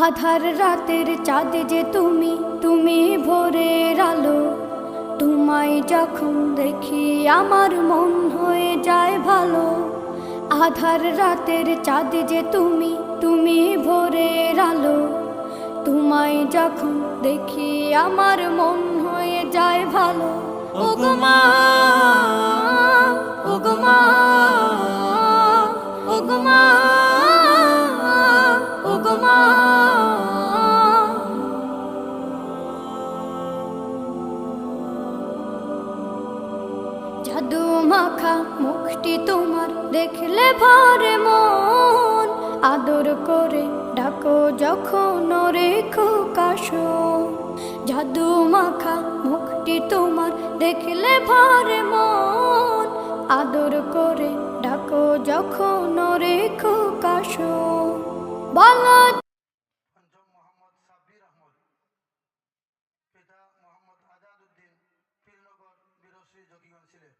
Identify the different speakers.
Speaker 1: আধার রাতের চাঁদ যে তুমি, তুমি ভোরের আলো। তোমায় যখন দেখি আমার মন হয়ে যায় ভালো। আধার রাতের চাঁদ যে তুমি, তুমি ভোরের আলো। তোমায় যখন দেখি আমার মন হয়ে যায় ভালো। ওগো মা, ওগো মা, ওগো মা, ওগো মা। জাদু মাখা মুখটি তোমার দেখলে ভরে মন। আদর করে ডাকো যখন রেখো কাশো। জাদু মাখা মুখটি তোমার দেখলে ভরে মন। আদর করে ডাকো যখন রেখো কাশো। বলো
Speaker 2: পঞ্চম মোহাম্মদ সাব্বির আহমদ, পিতা মোহাম্মদ আজাদ উদ্দিন, পীরনগর বীরশ্রী জকিগঞ্জ সিলেট।